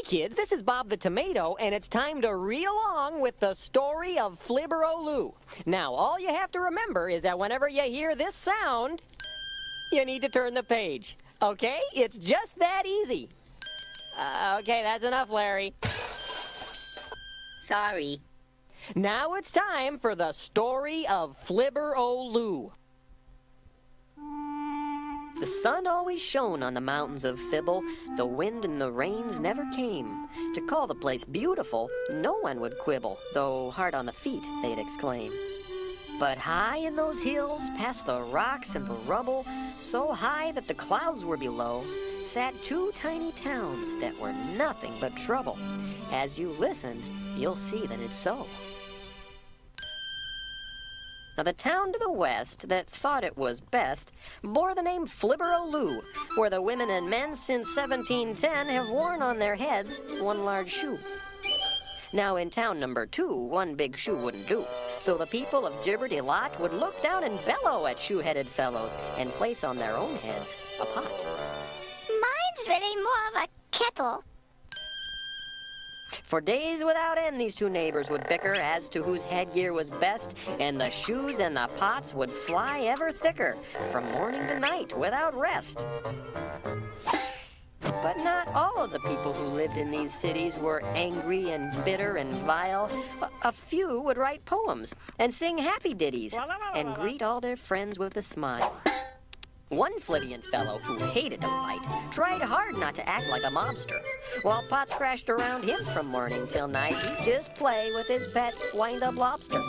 kids, this is Bob the Tomato, and it's time to read along with the story of Flibber-o-Loo. Now, all you have to remember is that whenever you hear this sound, you need to turn the page. Okay? It's just that easy. Okay, that's enough, Larry. Sorry. Now it's time for the story of Flibber-o-Loo. The sun always shone on the mountains of Fibble. The wind and the rains never came. To call the place beautiful, no one would quibble, though hard on the feet, they'd exclaim. But high in those hills, past the rocks and the rubble, so high that the clouds were below, sat two tiny towns that were nothing but trouble. As you listen, you'll see that it's so. Now, the town to the west that thought it was best bore the name Flibber-o-Loo, where the women and men since 1710 have worn on their heads one large shoe. Now, in town number 2, one big shoe wouldn't do, so the people of Gibberty-Lot would look down and bellow at shoe-headed fellows and place on their own heads a pot. Mine's really more of a kettle. For days without end, these two neighbors would bicker as to whose headgear was best, and the shoes and the pots would fly ever thicker, from morning to night without rest. But not all of the people who lived in these cities were angry and bitter and vile. A few would write poems and sing happy ditties and greet all their friends with a smile. One Flibbian fellow who hated to fight tried hard not to act like a mobster. While pots crashed around him from morning till night, he'd just play with his pet wind-up lobster.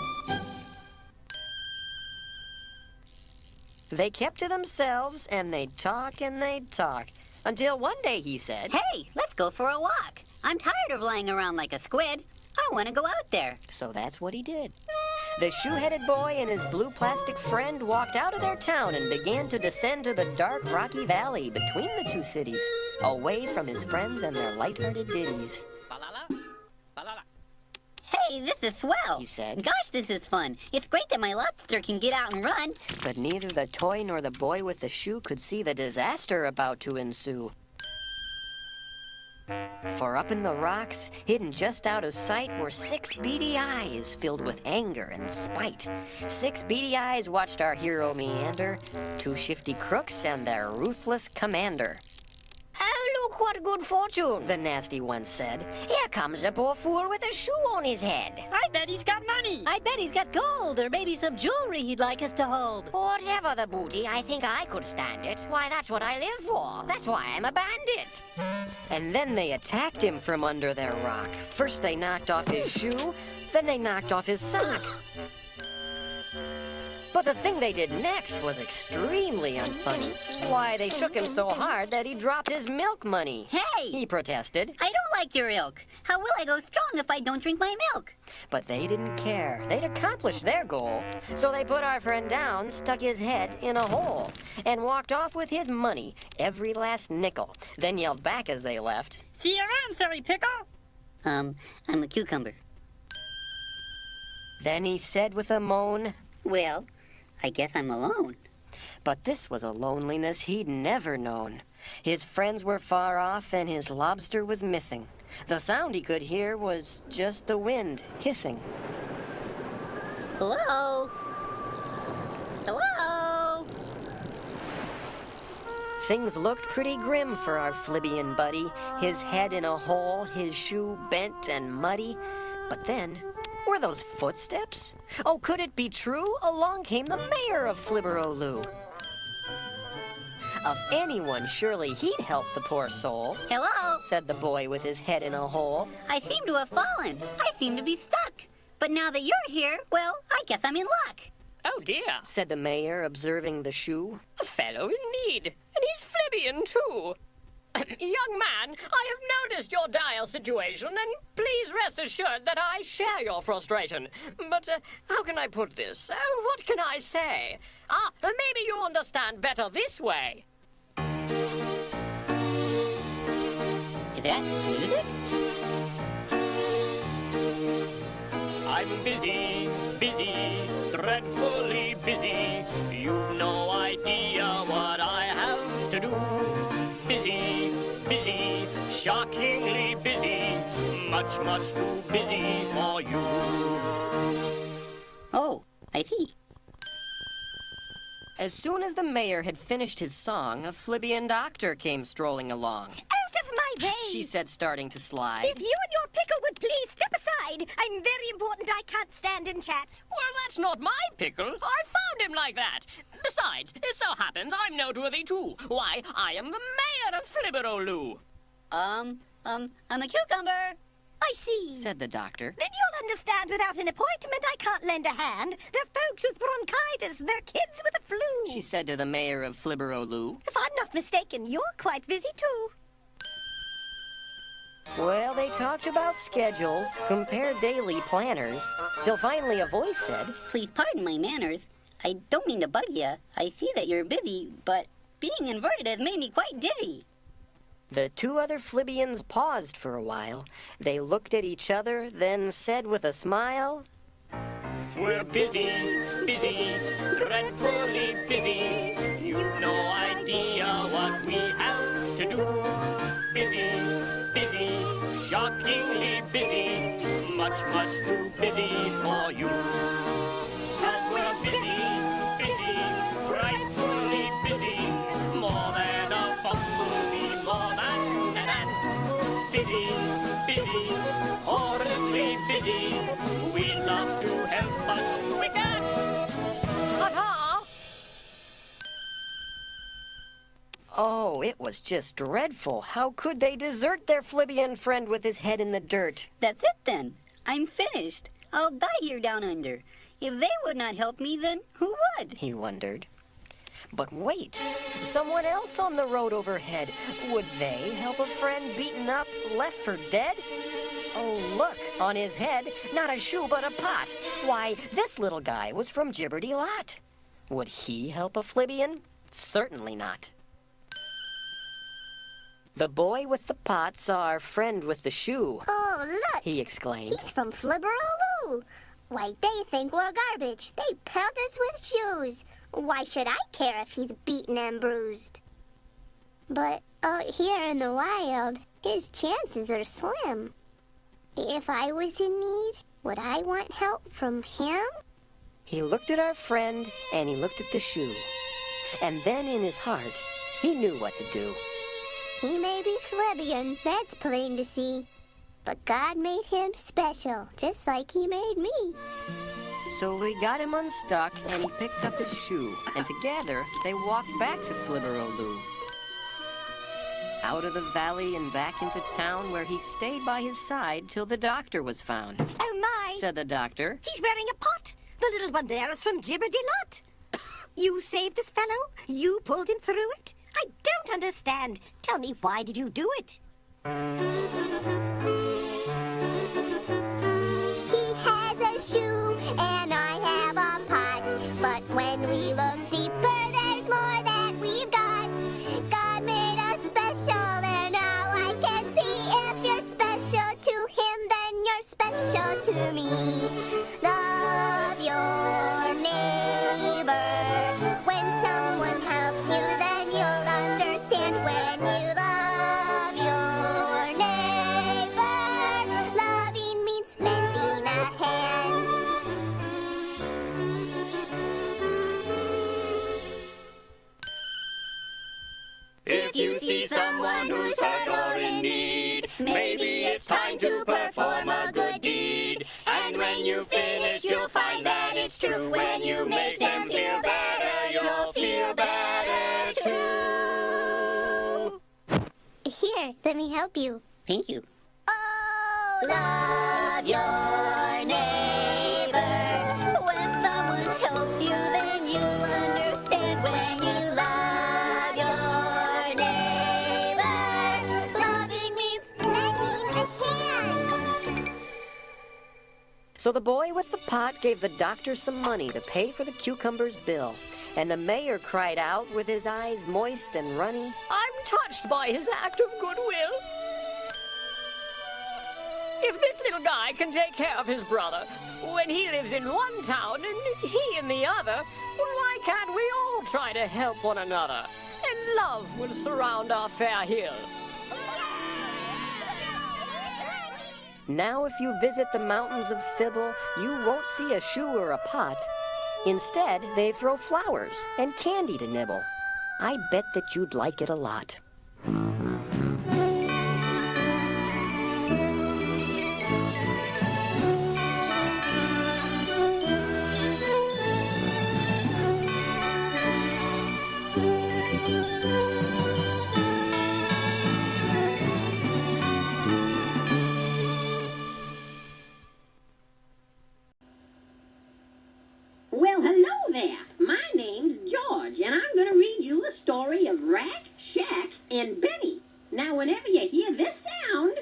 They kept to themselves, and they'd talk and they'd talk, until one day he said, Hey, let's go for a walk. I'm tired of lying around like a squid. I want to go out there. So that's what he did. The shoe-headed boy and his blue plastic friend walked out of their town and began to descend to the dark, rocky valley between the two cities, away from his friends and their light-hearted ditties. Hey, this is swell, he said. Gosh, this is fun. It's great that my lobster can get out and run. But neither the toy nor the boy with the shoe could see the disaster about to ensue. For up in the rocks, hidden just out of sight, were 6 beady eyes filled with anger and spite. 6 beady eyes watched our hero meander, 2 shifty crooks and their ruthless commander. Oh, look what good fortune, the nasty one said. Here comes a poor fool with a shoe on his head. I bet he's got money. I bet he's got gold, or maybe some jewelry he'd like us to hold. Whatever the booty, I think I could stand it. Why, that's what I live for. That's why I'm a bandit. And then they attacked him from under their rock. First they knocked off his shoe, then they knocked off his sock. But the thing they did next was extremely unfunny. Why, they shook him so hard that he dropped his milk money. Hey! He protested. I don't like your ilk. How will I go strong if I don't drink my milk? But they didn't care. They'd accomplished their goal. So they put our friend down, stuck his head in a hole, and walked off with his money, every last nickel, then yelled back as they left. See you around, silly Pickle. I'm a cucumber. Then he said with a moan, Well, I guess I'm alone. But this was a loneliness he'd never known. His friends were far off and his lobster was missing. The sound he could hear was just the wind hissing. Hello? Hello? Things looked pretty grim for our Flibbian buddy, his head in a hole, his shoe bent and muddy. But then, were those footsteps? Oh, could it be true? Along came the mayor of Flibber-o-Loo. Of anyone, surely he'd help the poor soul. Hello? Said the boy with his head in a hole. I seem to have fallen. I seem to be stuck. But now that you're here, well, I guess I'm in luck. Oh, dear, Said the mayor, observing the shoe. a fellow in need, and he's Flibbian, too. Young man, I have noticed your dire situation, and please rest assured that I share your frustration. But how can I put this? What can I say? Maybe you understand better this way. Is that music? I'm busy, dreadfully busy. You've no idea what I have to do. Busy, shockingly busy, much, much too busy for you. Oh, I see. As soon as the mayor had finished his song, a Flibbian doctor came strolling along. Out of my way! She said, starting to slide. If you and your pickle would please step aside. I'm very important. I can't stand and chat. Well, that's not my Pickle. I found him like that. Besides, it so happens I'm noteworthy too. Why, I am the mayor of Flibber-o-Loo. I'm a cucumber. I see. Said the doctor. Then you'll understand without an appointment I can't lend a hand. They're folks with bronchitis. They're kids with the flu. She said to the mayor of Flibber-o-Loo. If I'm not mistaken, you're quite busy too. Well, they talked about schedules, compared daily planners, till finally a voice said, Please pardon my manners. I don't mean to bug you. I see that you're busy, but being inverted has made me quite dizzy. The two other Flibbians paused for a while. They looked at each other, then said with a smile, We're busy, busy, dreadfully busy. You've no idea what we have to do. Busy, busy, shockingly busy, much, much too busy for you. 'Cause we're busy, busy, frightfully busy, more than a bumblebee, more than an ant. Busy, busy, horribly busy, we'd love to help, but we can't. Ta-ta! oh, it was just dreadful. How could they desert their Flibbian friend with his head in the dirt? That's it then. I'm finished. I'll die here down under. If they would not help me, then who would? He wondered. But wait, someone else on the road overhead. Would they help a friend beaten up, left for dead? Oh, look, on his head, not a shoe but a pot. Why, this little guy was from Gibberty-Lot. Would he help a Flibbian? Certainly not. The boy with the pot saw our friend with the shoe. Oh, look! He exclaimed. He's from Flibber-o-Loo. Why, they think we're garbage. They pelt us with shoes. Why should I care if he's beaten and bruised? But out here in the wild, his chances are slim. If I was in need, would I want help from him? He looked at our friend, and he looked at the shoe. And then in his heart, he knew what to do. He may be Flibbian, that's plain to see. But God made him special, just like he made me. So we got him unstuck, and he picked up his shoe, and together they walked back to Flibber-o-Loo. Out of the valley and back into town, where he stayed by his side till the doctor was found. Oh, my. Said the doctor. He's wearing a pot. The little one there is from Gibberty-Lot. You saved this fellow? You pulled him through it? I don't understand. Tell me, why did you do it? He has a shoe and I have a pot. But when we look deeper, there's more that we've got. God made us special and now I can see. If you're special to him, then you're special to me. Love your neighbor. When someone helps you, then you'll understand. When you love your neighbor, loving means lending a hand. If you see someone who's hurt or in need, maybe it's time to perform a good deed. And when you finish, you'll find that it's true. When you make them feel better, you'll feel better too. Here, let me help you. Thank you. Oh, love your neighbor. When someone helps you, then you understand. When you love your neighbor, loving means lending a hand. So the boy with the pot gave the doctor some money to pay for the cucumber's bill. And the mayor cried out with his eyes moist and runny. I'm touched by his act of goodwill. If this little guy can take care of his brother when he lives in one town and he in the other, well, why can't we all try to help one another? And love will surround our fair hill. Now if you visit the mountains of Fibble, you won't see a shoe or a pot. Instead, they throw flowers and candy to nibble. I bet that you'd like it a lot. Well, hello there. My name's George, and I'm going to read you the story of Rack, Shack, and Benny. Now, whenever you hear this sound,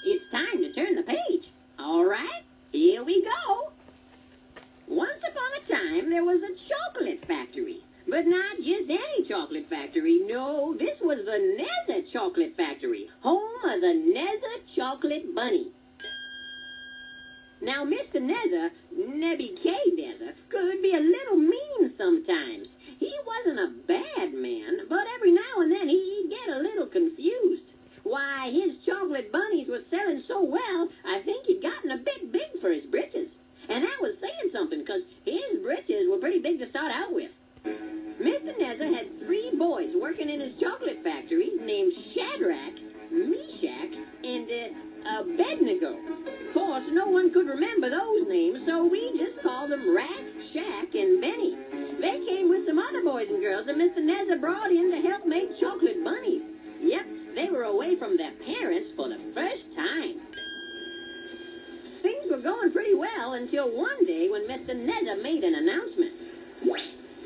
it's time to turn the page. All right, here we go. Once upon a time, there was a chocolate factory. But not just any chocolate factory. No, this was the Neza Chocolate Factory, home of the Neza Chocolate Bunny. Now, Mr. Neza, Nebby K. Neza, could be a little mean sometimes. He wasn't a bad man, but every now and then he'd get a little confused. Why, his chocolate bunnies were selling so well, I think he'd gotten a bit big for his britches. And that was saying something, because his britches were pretty big to start out with. Mr. Neza had 3 boys working in his chocolate factory named Shadrach, Meshach, and Abednego. Of course, no one could remember those names, so we just called them Rack, Shack, and Benny. They came with some other boys and girls that Mr. Neza brought in to help make chocolate bunnies. Yep, they were away from their parents for the first time. Things were going pretty well until one day when Mr. Neza made an announcement.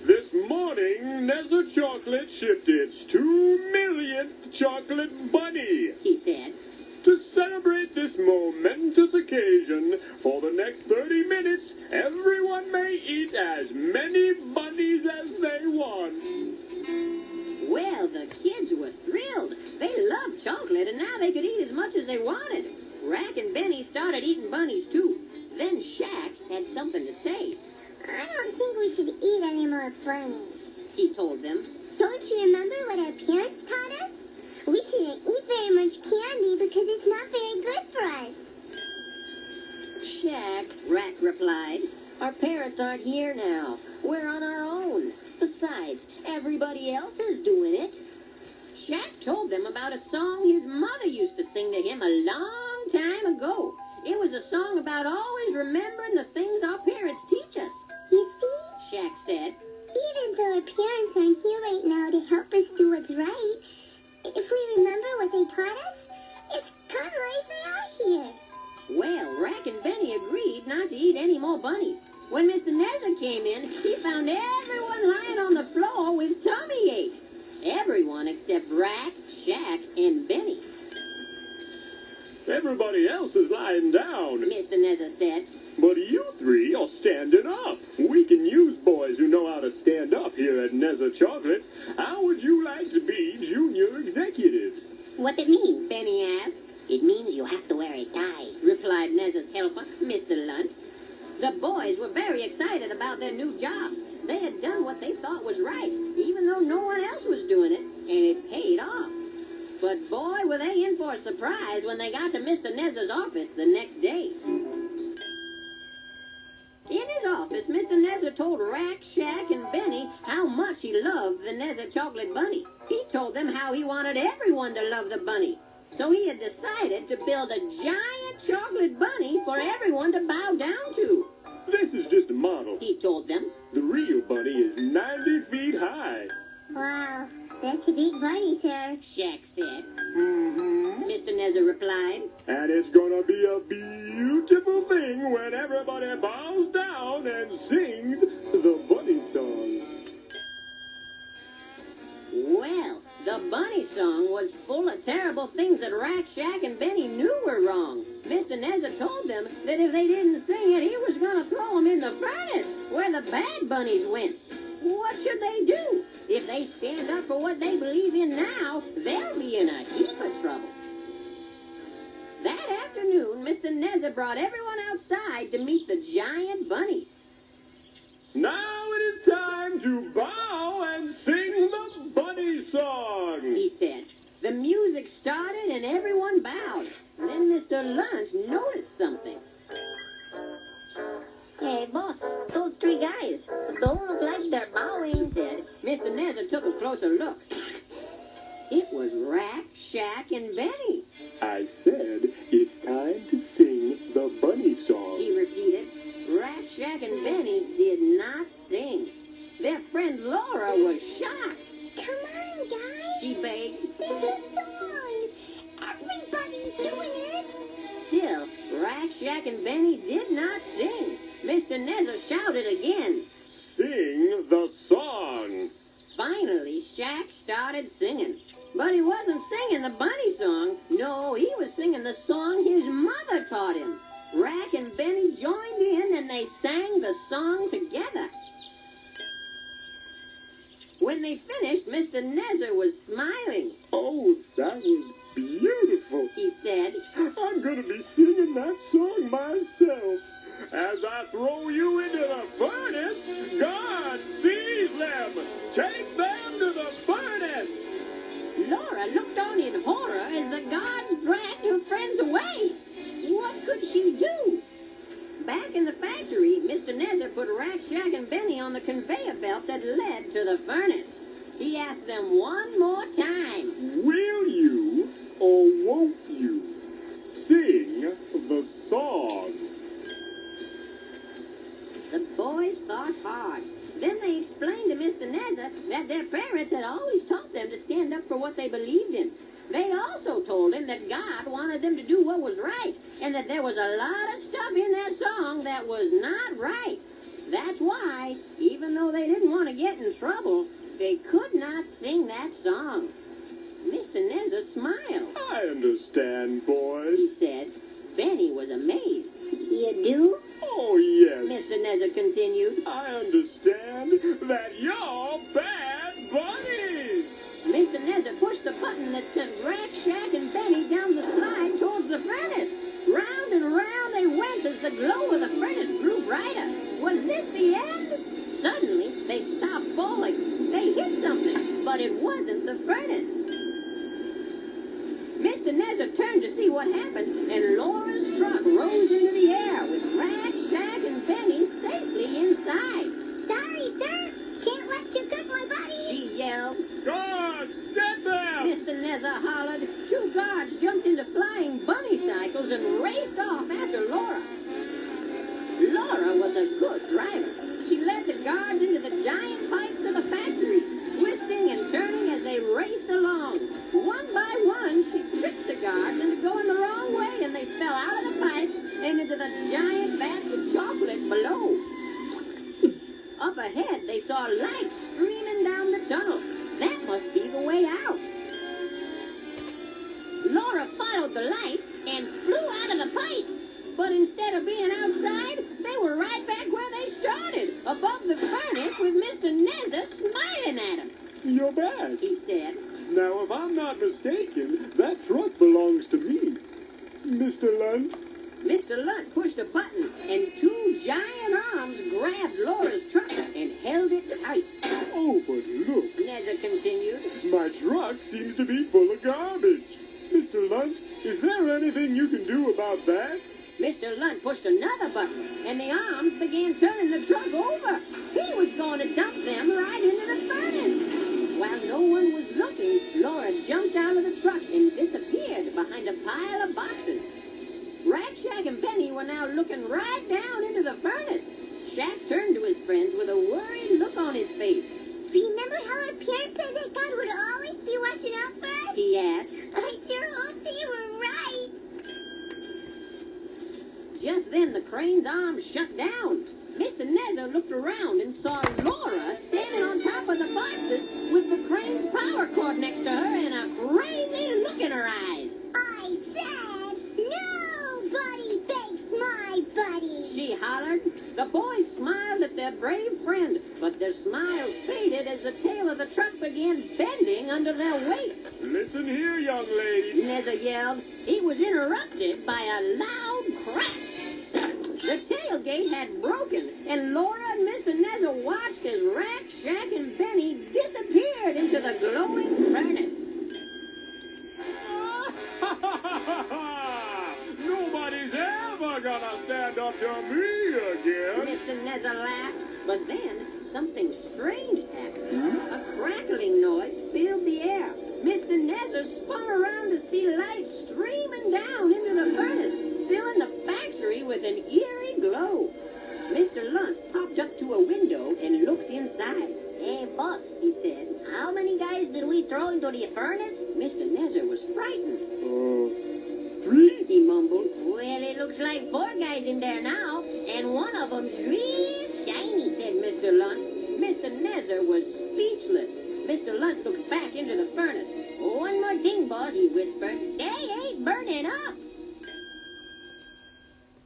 This morning, Neza Chocolate shipped its 2 millionth chocolate bunny. He said. To celebrate this momentous occasion, for the next 30 minutes, everyone may eat as many bunnies as they want. Well, the kids were thrilled. They loved chocolate, and now they could eat as much as they wanted. Rack and Benny started eating bunnies, too. Then Shack had something to say. I don't think we should eat any more bunnies, he told them. Don't you remember what our parents taught us? We shouldn't eat very much candy because it's not very good for us. Shack, Rack replied. Our parents aren't here now. We're on our own. Besides, everybody else is doing it. Shack told them about a song his mother used to sing to him a long time ago. It was a song about always remembering the things our parents teach us. You see, Shack said, even though our parents aren't here right now to help us do what's right, if we remember what they taught us, it's kind of like they are here. Well, Rack and Benny agreed not to eat any more bunnies. When Mr. Neza came in, he found everyone lying on the floor with tummy aches. Everyone except Rack, Shack, and Benny. Everybody else is lying down, Mr. Neza said. but you 3 are standing up. We can use boys who know how to stand up here at Neza Chocolate. How would you like to be junior executives? What's it mean? Benny asked. It means you have to wear a tie, replied Neza's helper, Mr. Lunt. The boys were very excited about their new jobs. They had done what they thought was right, even though no one else was doing it, and it paid off. But boy, were they in for a surprise when they got to Mr. Neza's office the next day. In his office, Mr. Neza told Rack, Shack, and Benny how much he loved the Neza Chocolate Bunny. He told them how he wanted everyone to love the bunny. So he had decided to build a giant chocolate bunny for everyone to bow down to. This is just a model. He told them. The real bunny is 90 feet high. Wow, that's a big bunny, sir. Shack said. Mm-hmm. Mr. Neza replied. And it's gonna be a beautiful thing when everybody bows down and sings the bunny song. Well, the bunny song was full of terrible things that Rack, Shack, and Benny knew were wrong. Mr. Neza told them that if they didn't sing it, he was going to throw them in the furnace where the bad bunnies went. What should they do? If they stand up for what they believe in now, they'll be in a heap of trouble. That afternoon, Mr. Neza brought everyone outside to meet the giant bunny. Now it is time to bow and sing the bunny song, he said. The music started and everyone bowed. Then Mr. Mr. Lunch noticed something. Hey, boss, those three guys don't look like they're He bowing. said. Mr. Nezza took a closer look. It was Rack, Shack, and Benny. I said it's time to sing the bunny song. He repeated. Rack, Shack, and Benny did not sing. Their friend Laura was shocked. Come on, guys. She begged. Sing the song. Everybody's doing it. Still, Rack, Shack, and Benny did not sing. Mr. Nezza shouted again. Sing the song. Finally, Shack started singing. But he wasn't singing the bunny song. No, he was singing the song his mother taught him. Rack and Benny joined in and they sang the song together. When they finished, Mr. Nezza was smiling. Oh, that was beautiful. He said, I'm going to be singing that song myself. As I throw you into the furnace, God sees them. Take them to the furnace. Laura looked on in horror as the guards dragged her friends away. What could she do? Back in the factory, Mr. Nezza put Rack, Shack, and Benny on the conveyor belt that led to the furnace. He asked them one more time. Will you or won't you sing the song? The boys thought hard. Then they explained to Mr. Nezza that their parents had always taught them to stand up for what they believed in. They also told him that God wanted them to do what was right, and that there was a lot of stuff in that song that was not right. That's why, even though they didn't want to get in trouble, they could not sing that song. Mr. Nezza smiled. I understand, He boys. said. Benny was amazed. You do? Oh, yes. Mr. Nezza continued. I understand that you're bad bunnies. Mr. Nezza pushed the button that sent Rack, Shack, and Benny down the slide towards the furnace. Round and round they went as the glow of the furnace grew brighter. Was this the end? Suddenly, they stopped falling. They hit something, but it wasn't the furnace. Mr. Nezza turned to see what happened, and Laura's truck rose into the air with Rack, Shack, and Benny safely inside. Sorry, sir. Can't let you cook my body. She yelled. Guards, get them! Mr. Nezza hollered. Two guards jumped into flying bunny cycles and raced off after Laura. Laura was a good driver. She led the guards into the giant pipes of the factory, twisting and turning as they raced along. One by one, she tricked the guards into going the wrong way, and they fell out of the pipes and into the giant vats of chocolate below. Up ahead, they saw lights streaming down the tunnel. That must be the way out. Laura followed the light and flew out of the pipe. But instead of being outside, they were right back where they started, above the furnace with Mr. Nezza smiling at them. You're back. He said. Now, if I'm not mistaken, that truck belongs to me. Mr. Lunt? Mr. Lunt pushed a button, and two giant arms grabbed Laura's truck and held it tight. Oh, but look, Nezza continued. my truck seems to be full of garbage. Mr. Lunt, is there anything you can do about that? Mr. Lunt pushed another button, and the arms began turning the truck over. He was going to dump them right into the furnace. While no one was looking, Laura jumped out of the truck and disappeared behind a pile of boxes. Rack, Shack, and Benny were now looking right down into the furnace. Shack turned to his friends with a worried look on his face. Remember how our parents said that God would always be watching out for us? He asked. I sure hope they were right. Just then, the crane's arms shut down. Mr. Nezza looked around and saw Laura standing on top of the boxes with the crane's power cord next to her and a crazy look in her eyes. I said, nobody bakes my buddy. She hollered. The boys smiled at their brave friend, but their smiles faded as the tail of the truck began bending under their weight. Listen here, young lady. Nezza yelled. He was interrupted by a loud crack. The tailgate had broken, and Laura and Mr. Nezza watched as Rack, Shack, and Benny disappeared into the glowing furnace. No never gonna stand up to me again. Mr. Nezza laughed, but then something strange happened. A crackling noise filled the air. Mr. Nezza spun around to see light streaming down into the furnace, filling the factory with an eerie glow. Mr. Lunt hopped up to a window and looked inside. Hey, boss, he said, how many guys did we throw into the furnace? Mr. Nezza was frightened. 3? He mumbled. Well, it looks like 4 guys in there now, and one of them's real shiny, said Mr. Lunt. Mr. Nezza was speechless. Mr. Lunt looked back into the furnace. One more thing, boss, he whispered. They ain't burning up.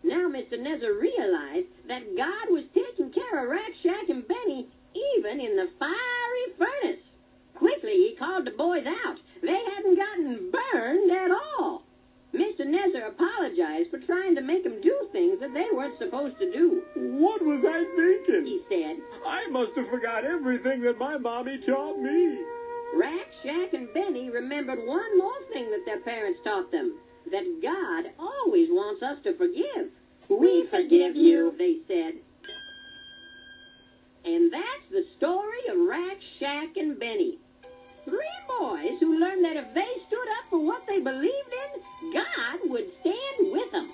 Now Mr. Nezza realized that God was taking care of Rack, Shack, and Benny even in the fiery furnace. Quickly, he called the boys out. They hadn't gotten burned at all. Mr. Nezza apologized for trying to make them do things that they weren't supposed to do. What was I thinking? He said. I must have forgot everything that my mommy taught me. Rack, Shack, and Benny remembered one more thing that their parents taught them. That God always wants us to forgive. We forgive you, they said. And that's the story of Rack, Shack, and Benny. 3 boys who learned that if they stood up for what they believed in, God would stand with them.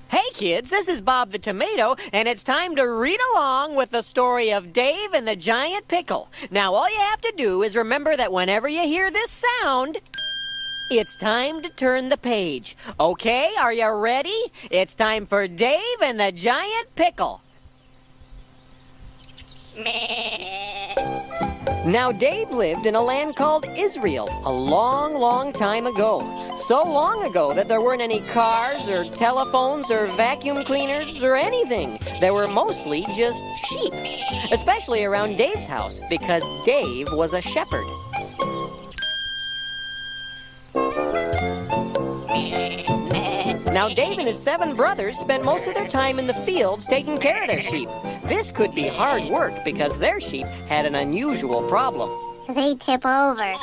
Hey kids, this is Bob the Tomato, and it's time to read along with the story of Dave and the Giant Pickle. Now all you have to do is remember that whenever you hear this sound, it's time to turn the page. Okay, are you ready? It's time for Dave and the Giant Pickle. Now Dave lived in a land called Israel a long, long time ago. So long ago that there weren't any cars or telephones or vacuum cleaners or anything. There were mostly just sheep, especially around Dave's house because Dave was a shepherd. Now, Dave and his 7 brothers spent most of their time in the fields taking care of their sheep. This could be hard work because their sheep had an unusual problem. They tip over.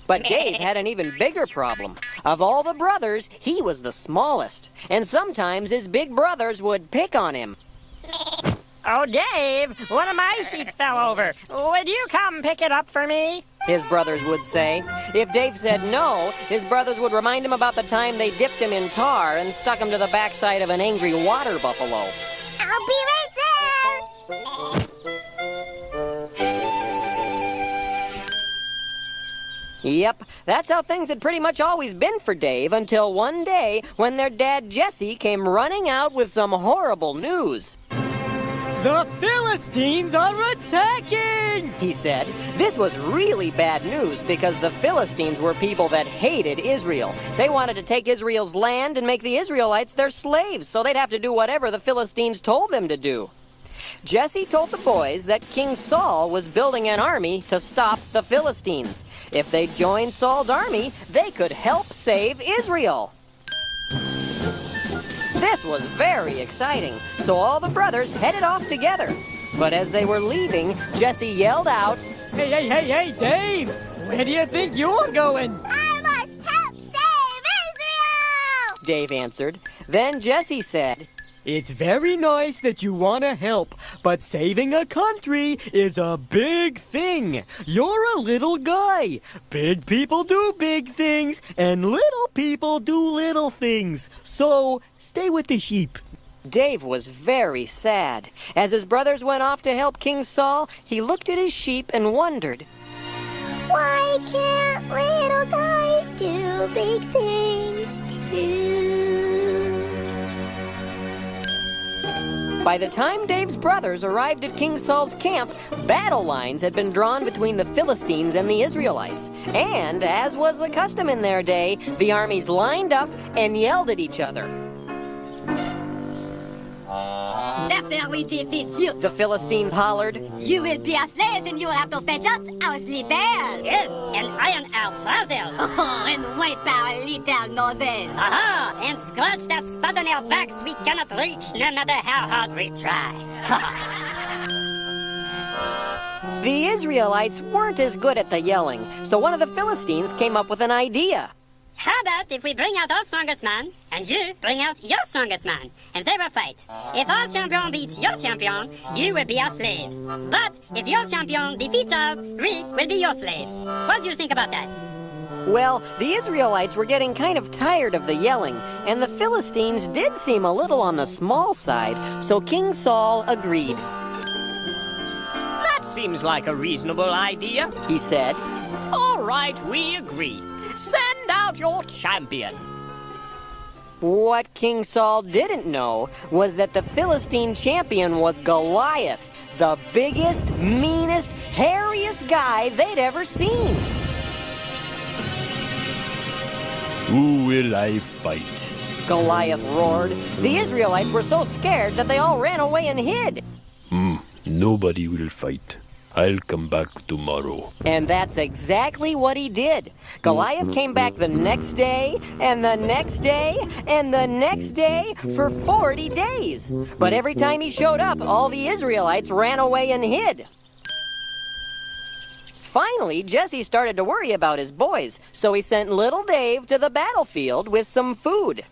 But Dave had an even bigger problem. Of all the brothers, he was the smallest. And sometimes his big brothers would pick on him. Oh, Dave, one of my sheep fell over. Would you come pick it up for me? His brothers would say. If Dave said no, his brothers would remind him about the time they dipped him in tar and stuck him to the backside of an angry water buffalo. I'll be right there. Yep, that's how things had pretty much always been for Dave until one day when their dad Jesse came running out with some horrible news. The Philistines are attacking! He said. This was really bad news because the Philistines were people that hated Israel. They wanted to take Israel's land and make the Israelites their slaves, so they'd have to do whatever the Philistines told them to do. Jesse told the boys that King Saul was building an army to stop the Philistines. If they joined Saul's army, they could help save Israel. This was very exciting, so all the brothers headed off together. But as they were leaving, Jesse yelled out, Hey, Dave! Where do you think you're going? I must help save Israel! Dave answered. Then Jesse said, It's very nice that you want to help, but saving a country is a big thing. You're a little guy. Big people do big things, and little people do little things. So, stay with the sheep. Dave was very sad. As his brothers went off to help King Saul, he looked at his sheep and wondered, Why can't little guys do big things too? By the time Dave's brothers arrived at King Saul's camp, battle lines had been drawn between the Philistines and the Israelites. And, as was the custom in their day, the armies lined up and yelled at each other. The After we defeat you, The Philistines hollered. you will be our slaves and you will have to fetch us our slippers. Yes, and iron our trousers. And wipe our little noses. Aha! And scratch that spot on our backs we cannot reach, no matter how hard we try. The Israelites weren't as good at the yelling, so one of the Philistines came up with an idea. How about if we bring out our strongest man, and you bring out your strongest man, and they will fight. If our champion beats your champion, you will be our slaves. But if your champion defeats us, we will be your slaves. What do you think about that? Well, the Israelites were getting kind of tired of the yelling, and the Philistines did seem a little on the small side, so King Saul agreed. That seems like a reasonable idea. He said, All right, we agree. Send out your champion. What King Saul didn't know was that the Philistine champion was Goliath, the biggest, meanest, hairiest guy they'd ever seen. Who will I fight? Goliath roared. The Israelites were so scared that they all ran away and hid. Nobody will fight. I'll come back tomorrow. And that's exactly what he did. Goliath came back the next day, and the next day, and the next day for 40 days. But every time he showed up, all the Israelites ran away and hid. Finally, Jesse started to worry about his boys, so he sent little Dave to the battlefield with some food.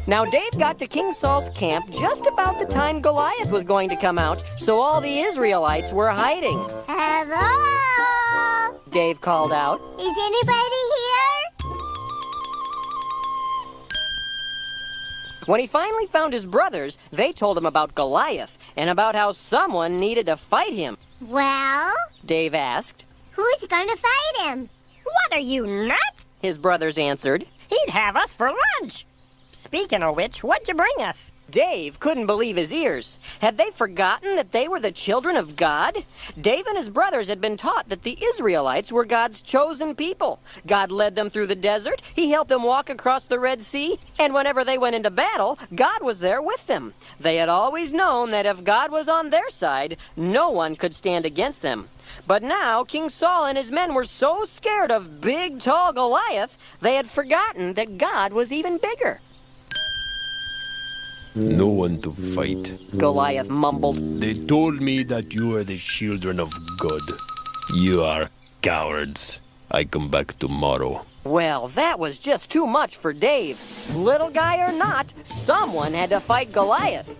Now, Dave got to King Saul's camp just about the time Goliath was going to come out, so all the Israelites were hiding. Hello? Dave called out. Is anybody here? When he finally found his brothers, they told him about Goliath and about how someone needed to fight him. Well, Dave asked. who's gonna fight him? What are you, nuts? His brothers answered. He'd have us for lunch. Speaking of which, what'd you bring us? Dave couldn't believe his ears. Had they forgotten that they were the children of God? Dave and his brothers had been taught that the Israelites were God's chosen people. God led them through the desert, he helped them walk across the Red Sea, and whenever they went into battle, God was there with them. They had always known that if God was on their side, no one could stand against them. But now, King Saul and his men were so scared of big, tall Goliath, they had forgotten that God was even bigger. No one to fight. Goliath mumbled. They told me that you are the children of God. You are cowards. I come back tomorrow. Well, that was just too much for Dave. Little guy or not, someone had to fight Goliath.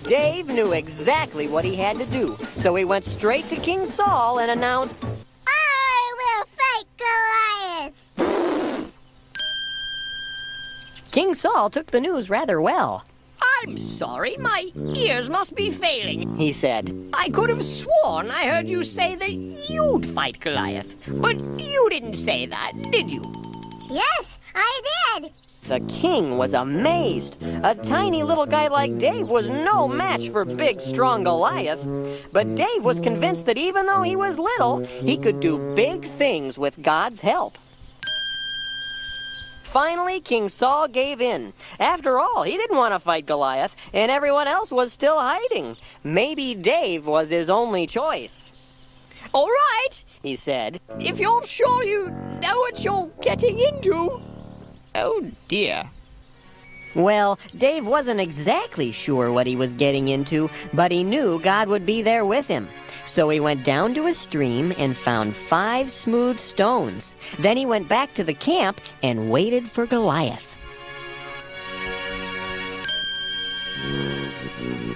Dave knew exactly what he had to do, so he went straight to King Saul and announced, I will fight Goliath! King Saul took the news rather well. I'm sorry, my ears must be failing. He said, I could have sworn I heard you say that you'd fight Goliath. But you didn't say that, did you? Yes, I did! The king was amazed. A tiny little guy like Dave was no match for big, strong Goliath. But Dave was convinced that even though he was little, he could do big things with God's help. Finally, King Saul gave in. After all, he didn't want to fight Goliath, and everyone else was still hiding. Maybe Dave was his only choice. All right, he said. If you're sure you know what you're getting into. Oh, dear. Well, Dave wasn't exactly sure what he was getting into, but he knew God would be there with him. So he went down to a stream and found 5 smooth stones. Then he went back to the camp and waited for Goliath.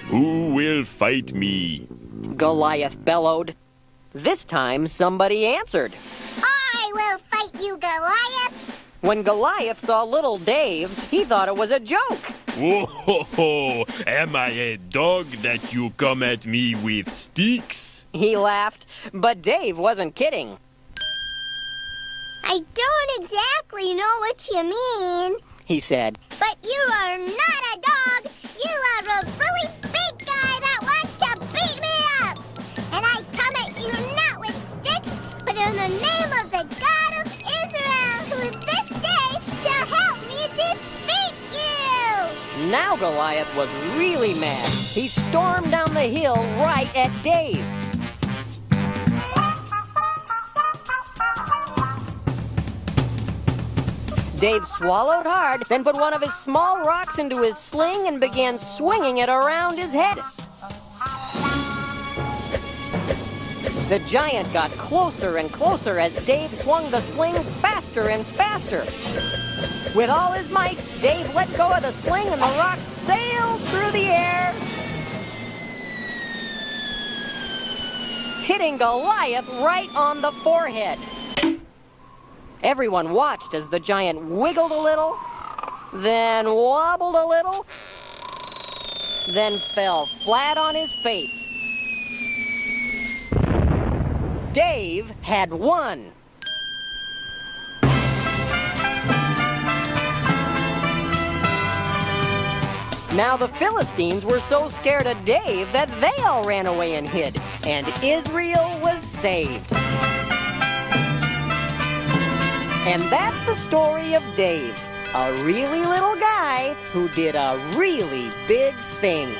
Who will fight me? Goliath bellowed. This time, somebody answered. I will fight you, Goliath! When Goliath saw little Dave, he thought it was a joke. Whoa, am I a dog that you come at me with sticks? He laughed, but Dave wasn't kidding. I don't exactly know what you mean, He said. but you are not a dog. You are a really big guy that wants to beat me up. And I come at you not with sticks, but in the name of the God of Israel, who this day shall help me defeat you. Now Goliath was really mad. He stormed down the hill right at Dave. Dave swallowed hard, then put one of his small rocks into his sling and began swinging it around his head. The giant got closer and closer as Dave swung the sling faster and faster. With all his might, Dave let go of the sling and the rock sailed through the air, hitting Goliath right on the forehead. Everyone watched as the giant wiggled a little, then wobbled a little, then fell flat on his face. Dave had won. Now the Philistines were so scared of Dave that they all ran away and hid, and Israel was saved. And that's the story of Dave, a really little guy who did a really big thing.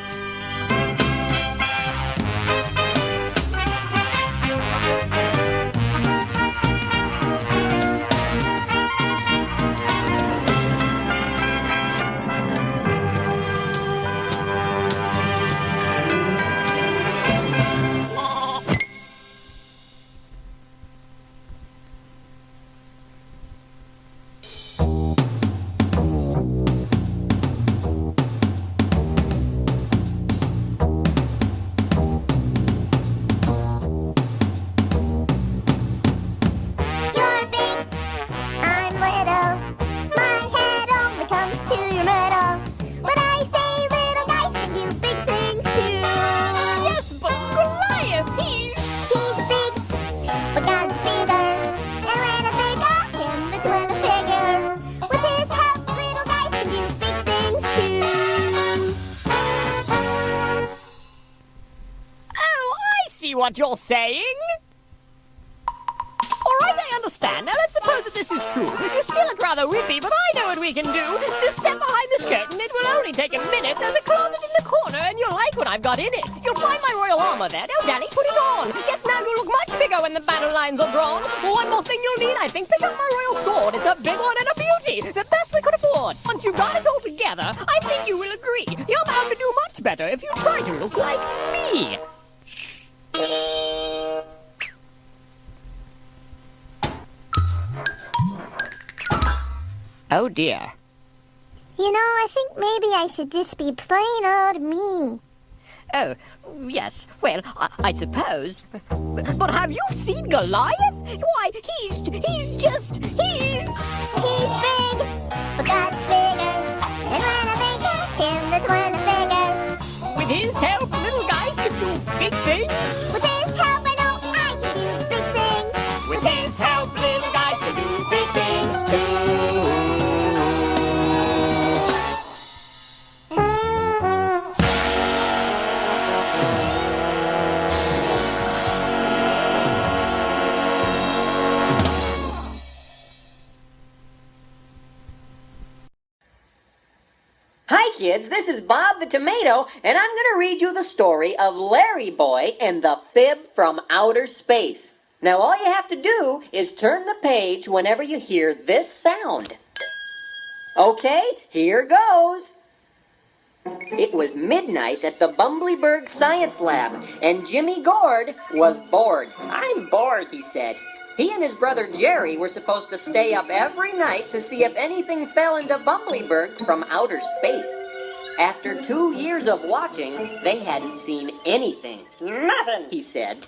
What you're saying? All right, I understand. Now let's suppose that this is true. You still look rather weepy, but I know what we can do. Just step behind this curtain. It will only take a minute. There's a closet in the corner, and you'll like what I've got in it. You'll find my royal armor there. Now, Daddy, put it on. Yes, now you look much bigger when the battle lines are drawn. One more thing you'll need, I think. Pick up my royal sword. It's a big one and a beauty. The best we could afford. Once you've got it all together, I think you will agree. You're bound to do much better if you try to look like me. Oh dear. You know, I think maybe I should just be plain old me. Oh, yes. Well, I suppose. But have you seen Goliath? Why, he's big, but God's bigger. And when I think of him, that's when I figure. With his help, little guys can do big things. With his help, I know I can do big things. With his help, little guys can do big things too. Hi kids, this is Bob the Tomato, and I'm going to read you the story of Larry Boy and the Fib from Outer Space. Now all you have to do is turn the page whenever you hear this sound. Okay, here goes. It was midnight at the Bumbleberg Science Lab, and Jimmy Gord was bored. I'm bored, he said. He and his brother Jerry were supposed to stay up every night to see if anything fell into Bumbleberg from outer space. After 2 years of watching, they hadn't seen anything. Nothing, he said.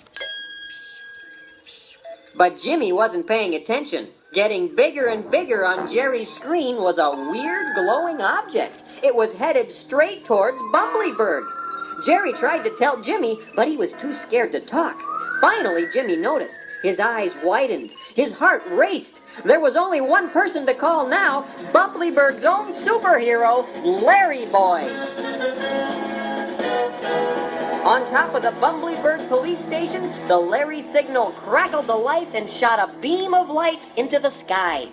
But Jimmy wasn't paying attention. Getting bigger and bigger on Jerry's screen was a weird glowing object. It was headed straight towards Bumbleberg. Jerry tried to tell Jimmy, but he was too scared to talk. Finally, Jimmy noticed. His eyes widened. His heart raced. There was only one person to call now, Bumbleberg's own superhero, Larry Boy. On top of the Bumbleberg police station, the Larry signal crackled to life and shot a beam of light into the sky.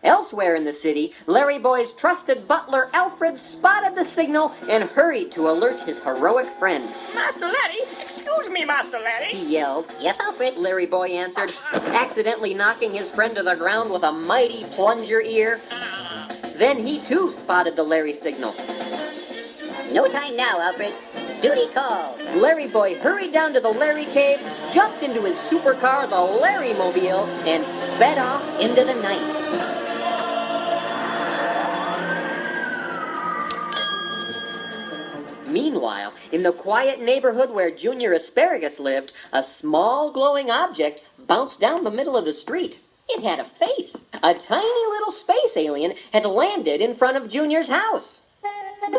Elsewhere in the city, Larry Boy's trusted butler Alfred spotted the signal and hurried to alert his heroic friend. Master Larry, excuse me, Master Larry. He yelled. Yes, Alfred, Larry Boy answered, accidentally knocking his friend to the ground with a mighty plunger ear. Then he too spotted the Larry signal. No time now, Alfred. Duty calls. Larry Boy hurried down to the Larry cave, jumped into his supercar, the Larry-mobile, and sped off into the night. Meanwhile, in the quiet neighborhood where Junior Asparagus lived, a small glowing object bounced down the middle of the street. It had a face. A tiny little space alien had landed in front of Junior's house.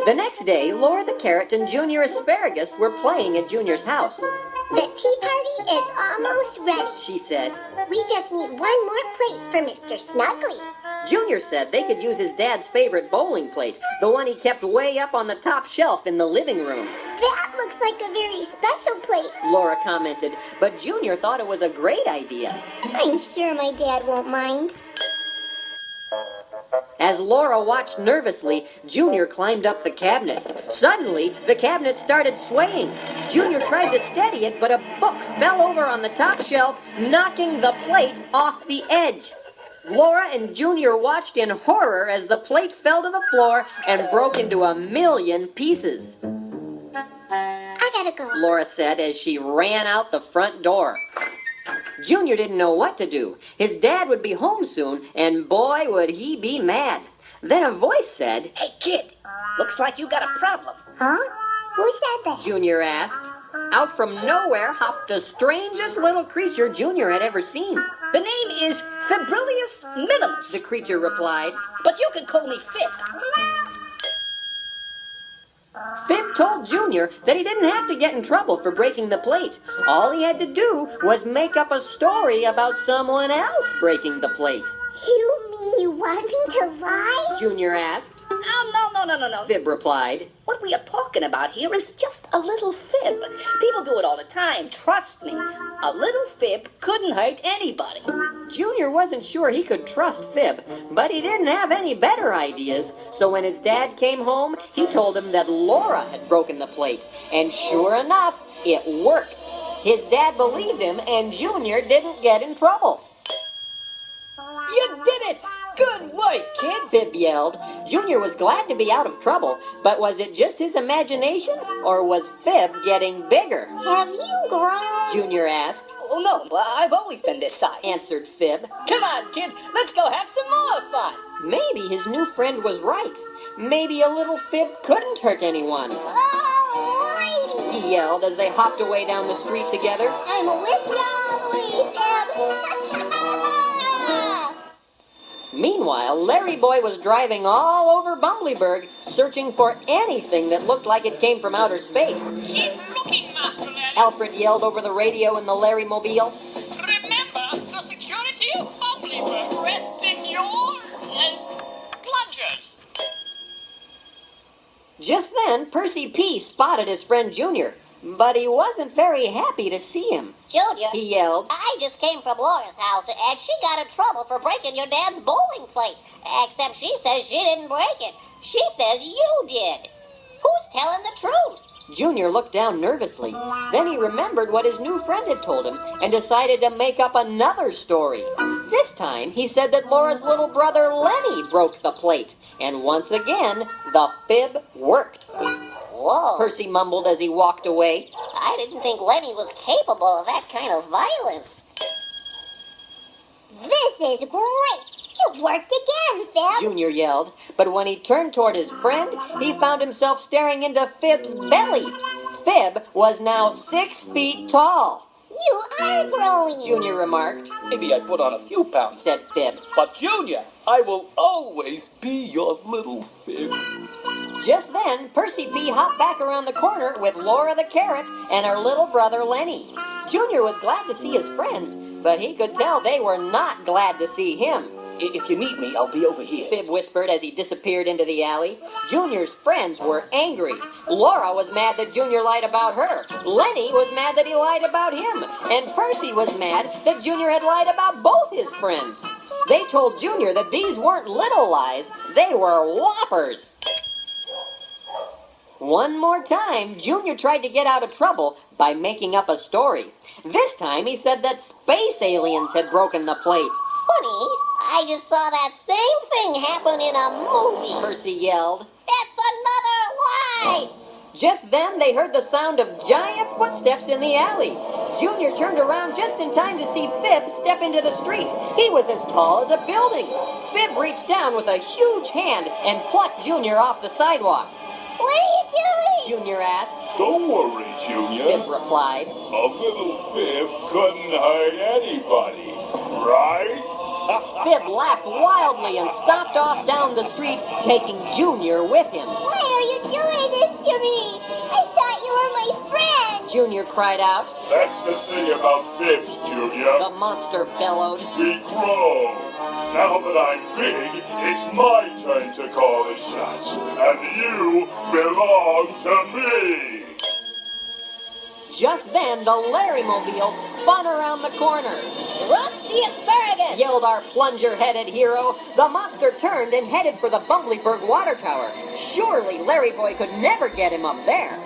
The next day, Laura the Carrot and Junior Asparagus were playing at Junior's house. The tea party is almost ready. She said. We just need one more plate for Mr. Snuggly. Junior said they could use his dad's favorite bowling plate, the one he kept way up on the top shelf in the living room. That looks like a very special plate. Laura commented, but Junior thought it was a great idea. I'm sure my dad won't mind. As Laura watched nervously, Junior climbed up the cabinet. Suddenly, the cabinet started swaying. Junior tried to steady it, but a book fell over on the top shelf, knocking the plate off the edge. Laura and Junior watched in horror as the plate fell to the floor and broke into 1,000,000 pieces. I gotta go, Laura said as she ran out the front door. Junior didn't know what to do. His dad would be home soon, and boy, would he be mad. Then a voice said, Hey, kid, looks like you got a problem. Huh? Who said that? Junior asked. Out from nowhere hopped the strangest little creature Junior had ever seen. The name is Fibrillius Minimus, The creature replied. but you can call me Fib. Fib told Junior that he didn't have to get in trouble for breaking the plate. All he had to do was make up a story about someone else breaking the plate. You mean you want me to lie? Junior asked. No. Fib replied. What we are talking about here is just a little fib. People do it all the time, trust me. A little fib couldn't hurt anybody. Junior wasn't sure he could trust Fib, but he didn't have any better ideas. So when his dad came home, he told him that Laura had broken the plate. And sure enough, it worked. His dad believed him, and Junior didn't get in trouble. You did it! Good work, kid! Fib yelled. Junior was glad to be out of trouble, but was it just his imagination, or was Fib getting bigger? Have you grown? Junior asked. Oh, no, I've always been this size. Answered Fib. Come on, kid, let's go have some more fun. Maybe his new friend was right. Maybe a little Fib couldn't hurt anyone. Alrighty. He yelled as they hopped away down the street together. I'm with you all the way, Fib. Meanwhile, Larry Boy was driving all over Bumbleberg, searching for anything that looked like it came from outer space. Keep looking, Master Larry. Alfred yelled over the radio in the Larry-mobile. Remember, the security of Bumbleberg rests in your plungers. Just then, Percy P. spotted his friend Junior, but he wasn't very happy to see him. Junior, He yelled. I just came from Laura's house, and she got in trouble for breaking your dad's bowling plate. Except she says she didn't break it. She says you did. Who's telling the truth? Junior looked down nervously. Then he remembered what his new friend had told him and decided to make up another story. This time, he said that Laura's little brother Lenny broke the plate. And once again, the fib worked. Whoa. Percy mumbled as he walked away. I didn't think Lenny was capable of that kind of violence. This is great. It worked again, Fib. Junior yelled. But when he turned toward his friend, he found himself staring into Fib's belly. Fib was now 6 feet tall. You are growing. Junior remarked. Maybe I put on a few pounds, Said Fib. but Junior, I will always be your little fib. Just then, Percy P. hopped back around the corner with Laura the Carrot and her little brother Lenny. Junior was glad to see his friends, but he could tell they were not glad to see him. If you need me, I'll be over here. Fib whispered as he disappeared into the alley. Junior's friends were angry. Laura was mad that Junior lied about her. Lenny was mad that he lied about him. And Percy was mad that Junior had lied about both his friends. They told Junior that these weren't little lies, they were whoppers. One more time, Junior tried to get out of trouble by making up a story. This time he said that space aliens had broken the plate. Funny, I just saw that same thing happen in a movie. Percy yelled. It's another lie! Just then they heard the sound of giant footsteps in the alley. Junior turned around just in time to see Fib step into the street. He was as tall as a building. Fib reached down with a huge hand and plucked Junior off the sidewalk. What are you doing? Junior asked. Don't worry, Junior. Fib replied. A little fib couldn't hurt anybody, right? Fib laughed wildly and stomped off down the street, taking Junior with him. Why are you doing this to me? I thought you were my friend. Junior cried out. That's the thing about fibs, Junior. The monster bellowed. We grow. Now that I'm big, it's my turn to call the shots, and you belong to me. Just then, the Larrymobile spun around the corner. Drop the asparagus! Yelled our plunger-headed hero. The monster turned and headed for the Bumbleberg water tower. Surely Larry Boy could never get him up there.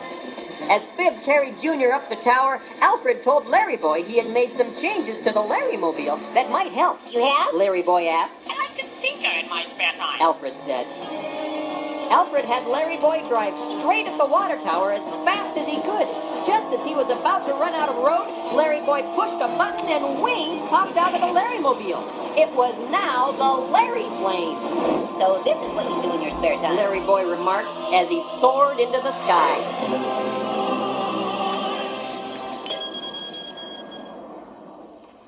As Fib carried Junior up the tower, Alfred told Larry Boy he had made some changes to the Larrymobile that might help. You have? Larry Boy asked. I like to tinker in my spare time. Alfred said. Alfred had Larry Boy drive straight at the water tower as fast as he could. Just as he was about to run out of road, Larry Boy pushed a button and wings popped out of the Larrymobile. It was now the Larry plane. So this is what you do in your spare time. Larry Boy remarked as he soared into the sky.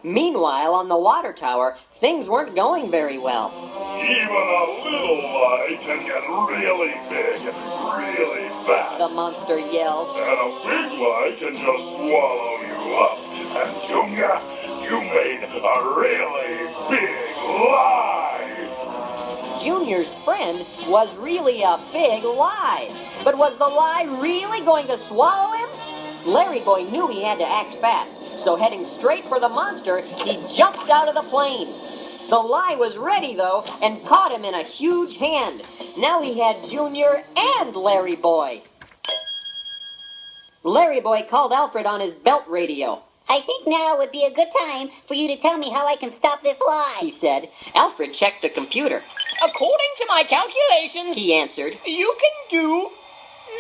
Meanwhile, on the water tower, things weren't going very well. Even a little lie can get really big, really fast. The monster yelled. And a big lie can just swallow you up. And Junior, you made a really big lie. Junior's friend was really a big lie. But was the lie really going to swallow him? Larry Boy knew he had to act fast, so heading straight for the monster, he jumped out of the plane. The lie was ready, though, and caught him in a huge hand. Now he had Junior and Larry Boy. Larry Boy called Alfred on his belt radio. I think now would be a good time for you to tell me how I can stop this lie, he said. Alfred checked the computer. According to my calculations, he answered. You can do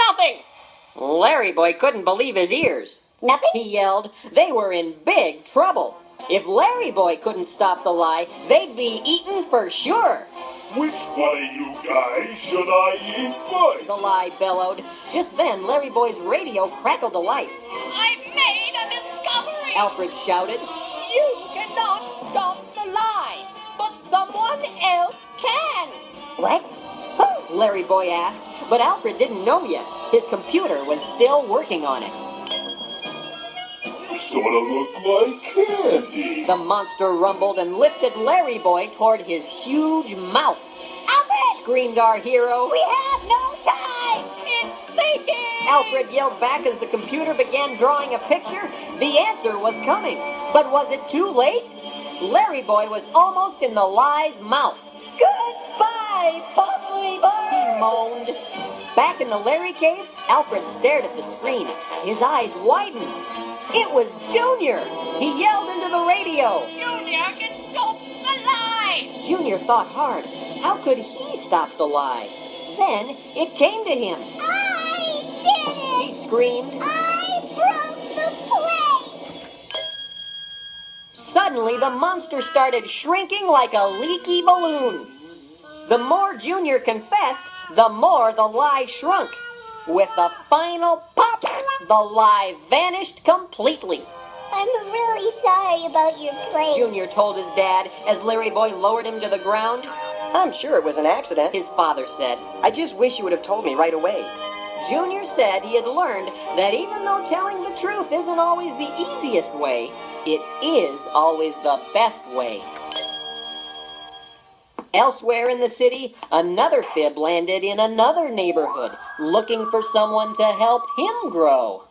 nothing. Larry Boy couldn't believe his ears. Nothing? He yelled. They were in big trouble. If Larry Boy couldn't stop the lie, they'd be eaten for sure. Which one of you guys should I eat first? The lie bellowed. Just then, Larry Boy's radio crackled to life. I've made a discovery. Alfred shouted. You cannot stop the lie, but someone else can. What? Who? Larry Boy asked. But Alfred didn't know yet. His computer was still working on it. You sort of look like candy. The monster rumbled and lifted Larry Boy toward his huge mouth. Alfred! Screamed our hero. We have no time! It's sinking! Alfred yelled back as the computer began drawing a picture. The answer was coming. But was it too late? Larry Boy was almost in the lie's mouth. Goodbye, Bumbleberg! He moaned. Back in the Larry cave, Alfred stared at the screen. His eyes widened. It was Junior! He yelled into the radio. Junior can stop the lie! Junior thought hard. How could he stop the lie? Then it came to him. I did it! He screamed. I broke the plate! Suddenly, the monster started shrinking like a leaky balloon. The more Junior confessed, the more the lie shrunk. With the final pop, the lie vanished completely. I'm really sorry about your plate. Junior told his dad as Larry Boy lowered him to the ground. I'm sure it was an accident, his father said. I just wish you would have told me right away. Junior said he had learned that even though telling the truth isn't always the easiest way, it is always the best way. Elsewhere in the city, another fib landed in another neighborhood, looking for someone to help him grow.